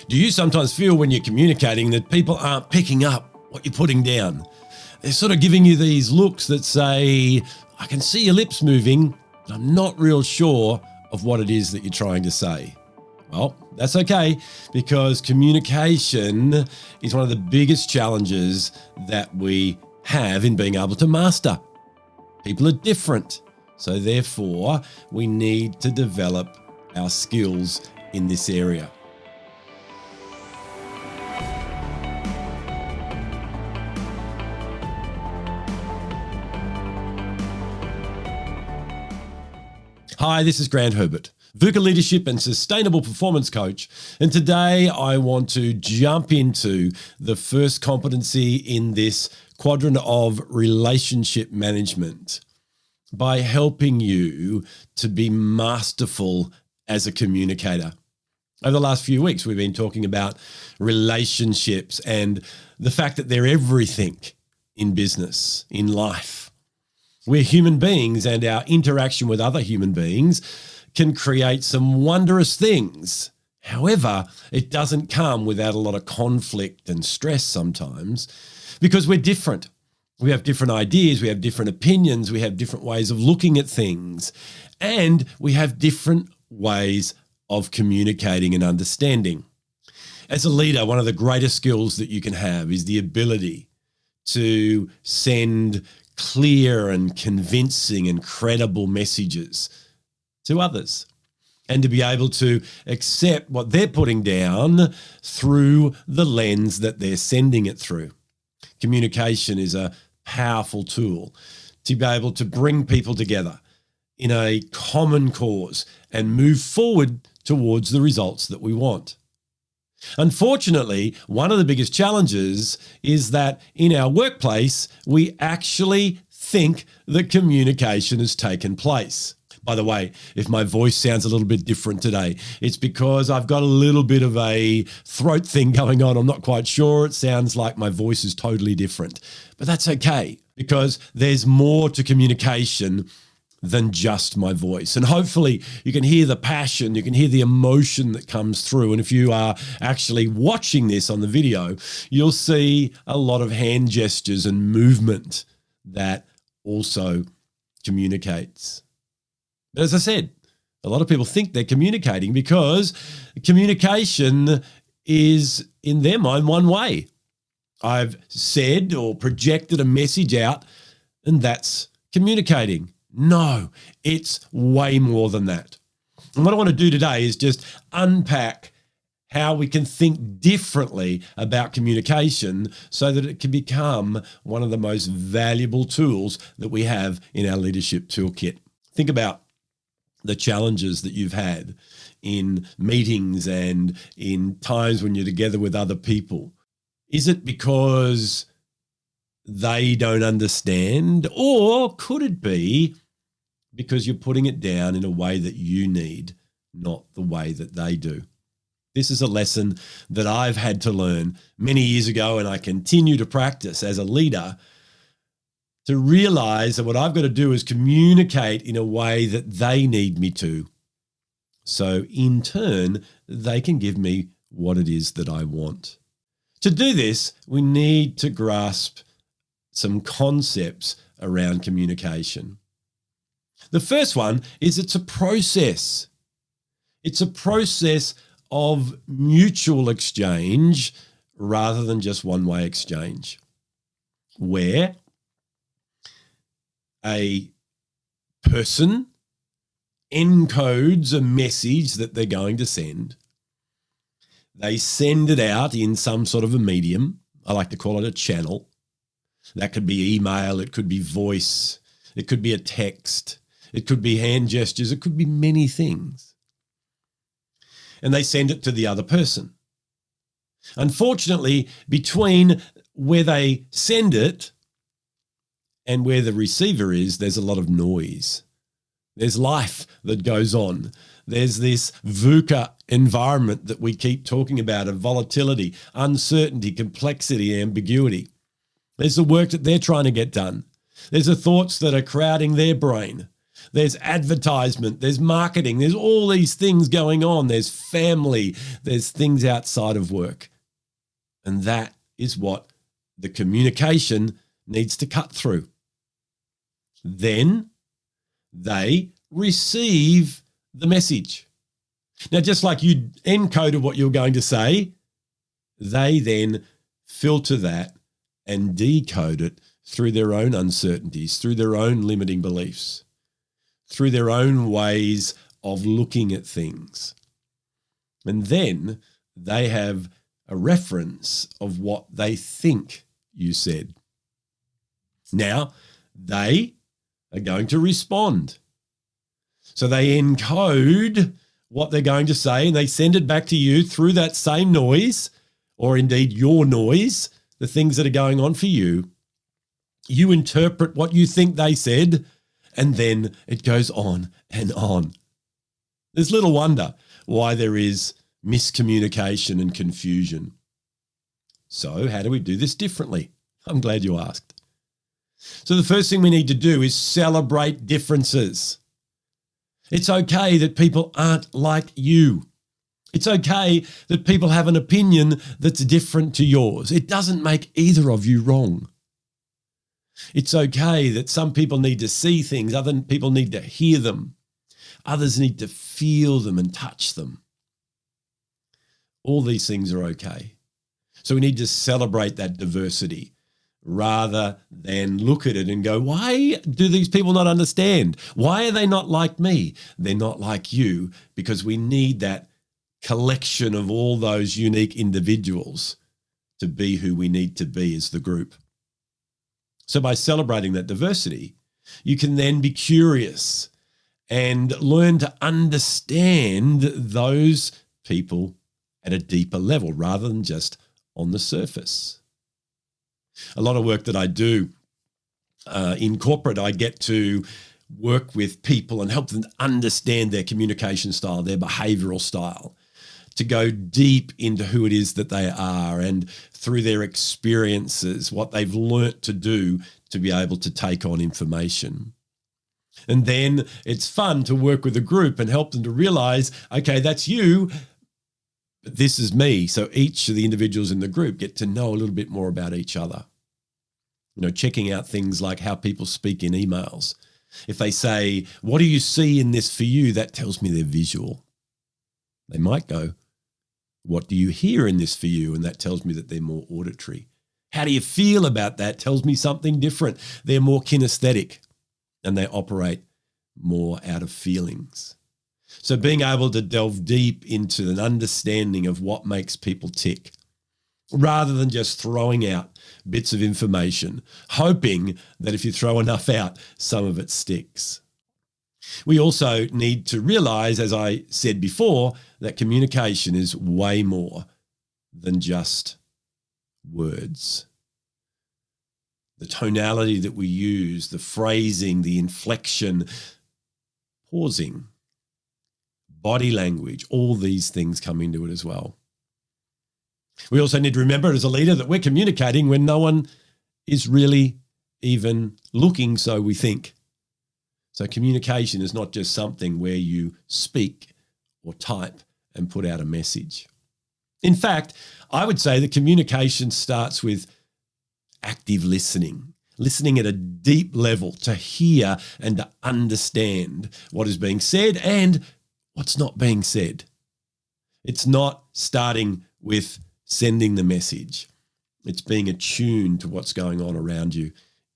Do you sometimes feel when you're communicating that people aren't picking up what you're putting down? They're sort of giving you these looks that say, I can see your lips moving, but I'm not real sure of what it is that you're trying to say. Well, that's okay, because communication is one of the biggest challenges that we have in being able to master. People are different, so therefore we need to develop our skills in this area. Hi, this is Grant Herbert, VUCA Leadership and Sustainable Performance Coach, and today I want to jump into the first competency in this quadrant of relationship management by helping you to be masterful as a communicator. Over the last few weeks, we've been talking about relationships and the fact that they're everything in business, in life. We're human beings, and our interaction with other human beings can create some wondrous things. However, it doesn't come without a lot of conflict and stress sometimes, because we're different. We have different ideas, we have different opinions, we have different ways of looking at things, and we have different ways of communicating and understanding. As a leader, one of the greatest skills that you can have is the ability to send clear and convincing and credible messages to others, and to be able to accept what they're putting down through the lens that they're sending it through. Communication is a powerful tool to be able to bring people together in a common cause and move forward towards the results that we want. Unfortunately, one of the biggest challenges is that in our workplace, we actually think that communication has taken place. By the way, if my voice sounds a little bit different today, it's because I've got a little bit of a throat thing going on. I'm not quite sure. It sounds like my voice is totally different, but that's okay, because there's more to communication than just my voice. And hopefully you can hear the passion, you can hear the emotion that comes through. And if you are actually watching this on the video, you'll see a lot of hand gestures and movement that also communicates. But as I said, a lot of people think they're communicating because communication is, in their mind, one way. I've said or projected a message out, and that's communicating. No, it's way more than that. And what I want to do today is just unpack how we can think differently about communication so that it can become one of the most valuable tools that we have in our leadership toolkit. Think about the challenges that you've had in meetings and in times when you're together with other people. Is it because they don't understand, or could it be because you're putting it down in a way that you need, not the way that they do? This is a lesson that I've had to learn many years ago, and I continue to practice as a leader, to realize that what I've got to do is communicate in a way that they need me to. So in turn, they can give me what it is that I want. To do this, we need to grasp some concepts around communication. The first one is it's a process. It's a process of mutual exchange rather than just one-way exchange, where a person encodes a message that they're going to send. They send it out in some sort of a medium. I like to call it a channel. That could be email, it could be voice, it could be a text, it could be hand gestures, it could be many things. And they send it to the other person. Unfortunately, between where they send it and where the receiver is, there's a lot of noise. There's life that goes on. There's this VUCA environment that we keep talking about, of volatility, uncertainty, complexity, ambiguity. There's the work that they're trying to get done. There's the thoughts that are crowding their brain. there's advertisement, there's marketing, there's all these things going on, there's family, there's things outside of work. And that is what the communication needs to cut through. Then they receive the message. Now, just like you encoded what you're going to say, they then filter that and decode it through their own uncertainties, through their own limiting beliefs, through their own ways of looking at things. And then they have a reference of what they think you said. Now, they are going to respond. So they encode what they're going to say and they send it back to you through that same noise, or indeed your noise, the things that are going on for you. You interpret what you think they said, and then it goes on and on. There's little wonder why there is miscommunication and confusion. So how do we do this differently? I'm glad you asked. So the first thing we need to do is celebrate differences. It's okay that people aren't like you. It's okay that people have an opinion that's different to yours. It doesn't make either of you wrong. It's okay that some people need to see things, other people need to hear them, others need to feel them and touch them. All these things are okay. So we need to celebrate that diversity rather than look at it and go, why do these people not understand? Why are they not like me? They're not like you, because we need that collection of all those unique individuals to be who we need to be as the group. So by celebrating that diversity, you can then be curious and learn to understand those people at a deeper level rather than just on the surface. A lot of work that I do in corporate, I get to work with people and help them understand their communication style, their behavioral style, to go deep into who it is that they are and through their experiences, what they've learnt to do to be able to take on information. And then it's fun to work with a group and help them to realize, okay, that's you, but this is me. So each of the individuals in the group get to know a little bit more about each other. You know, checking out things like how people speak in emails. If they say, what do you see in this for you? That tells me they're visual. They might go, what do you hear in this for you? And that tells me that they're more auditory. How do you feel about that? Tells me something different. They're more kinesthetic and they operate more out of feelings. So being able to delve deep into an understanding of what makes people tick, rather than just throwing out bits of information, hoping that if you throw enough out, some of it sticks. We also need to realize, as I said before, that communication is way more than just words. The tonality that we use, the phrasing, the inflection, pausing, body language, all these things come into it as well. We also need to remember as a leader that we're communicating when no one is really even looking, so we think. So communication is not just something where you speak or type and put out a message. In fact, I would say that communication starts with active listening at a deep level to hear and to understand what is being said and what's not being said. It's not starting with sending the message. It's being attuned to what's going on around you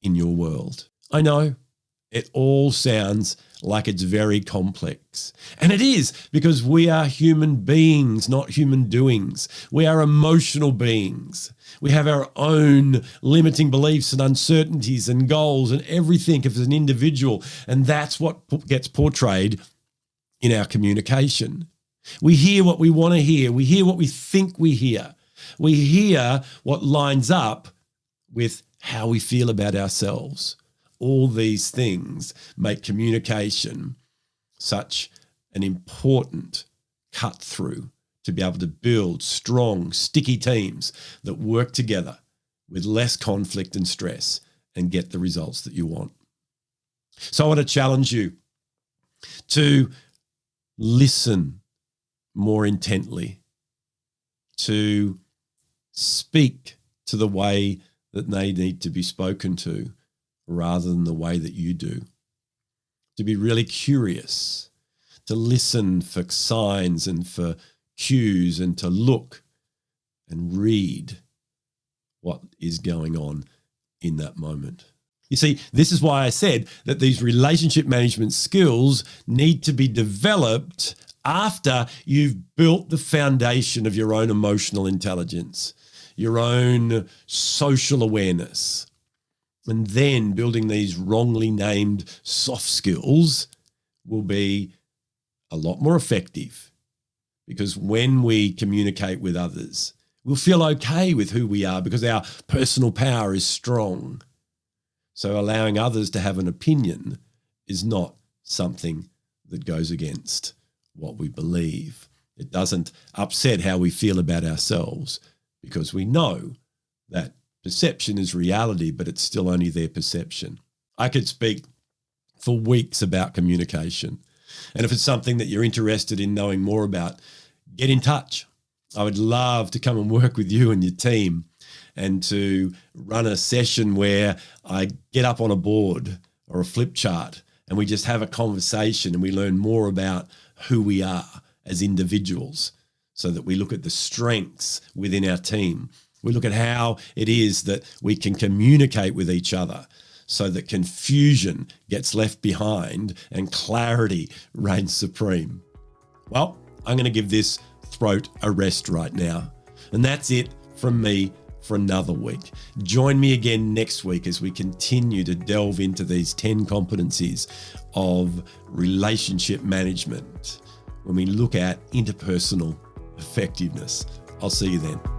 in your world. I know it all sounds like it's very complex. And it is, because we are human beings, not human doings. We are emotional beings. We have our own limiting beliefs and uncertainties and goals and everything as an individual. And that's what gets portrayed in our communication. We hear what we want to hear. We hear what we think we hear. We hear what lines up with how we feel about ourselves. All these things make communication such an important cut through to be able to build strong, sticky teams that work together with less conflict and stress and get the results that you want. So I want to challenge you to listen more intently, to speak to the way that they need to be spoken to rather than the way that you do, to be really curious, to listen for signs and for cues and to look and read what is going on in that moment. You see, this is why I said that these relationship management skills need to be developed after you've built the foundation of your own emotional intelligence, your own social awareness, and then building these wrongly named soft skills will be a lot more effective, because when we communicate with others, we'll feel okay with who we are because our personal power is strong. So allowing others to have an opinion is not something that goes against what we believe. It doesn't upset how we feel about ourselves because we know that perception is reality, but it's still only their perception. I could speak for weeks about communication. And if it's something that you're interested in knowing more about, get in touch. I would love to come and work with you and your team and to run a session where I get up on a board or a flip chart and we just have a conversation and we learn more about who we are as individuals so that we look at the strengths within our team. We look at how it is that we can communicate with each other so that confusion gets left behind and clarity reigns supreme. Well, I'm going to give this throat a rest right now. And that's it from me for another week. Join me again next week as we continue to delve into these 10 competencies of relationship management when we look at interpersonal effectiveness. I'll see you then.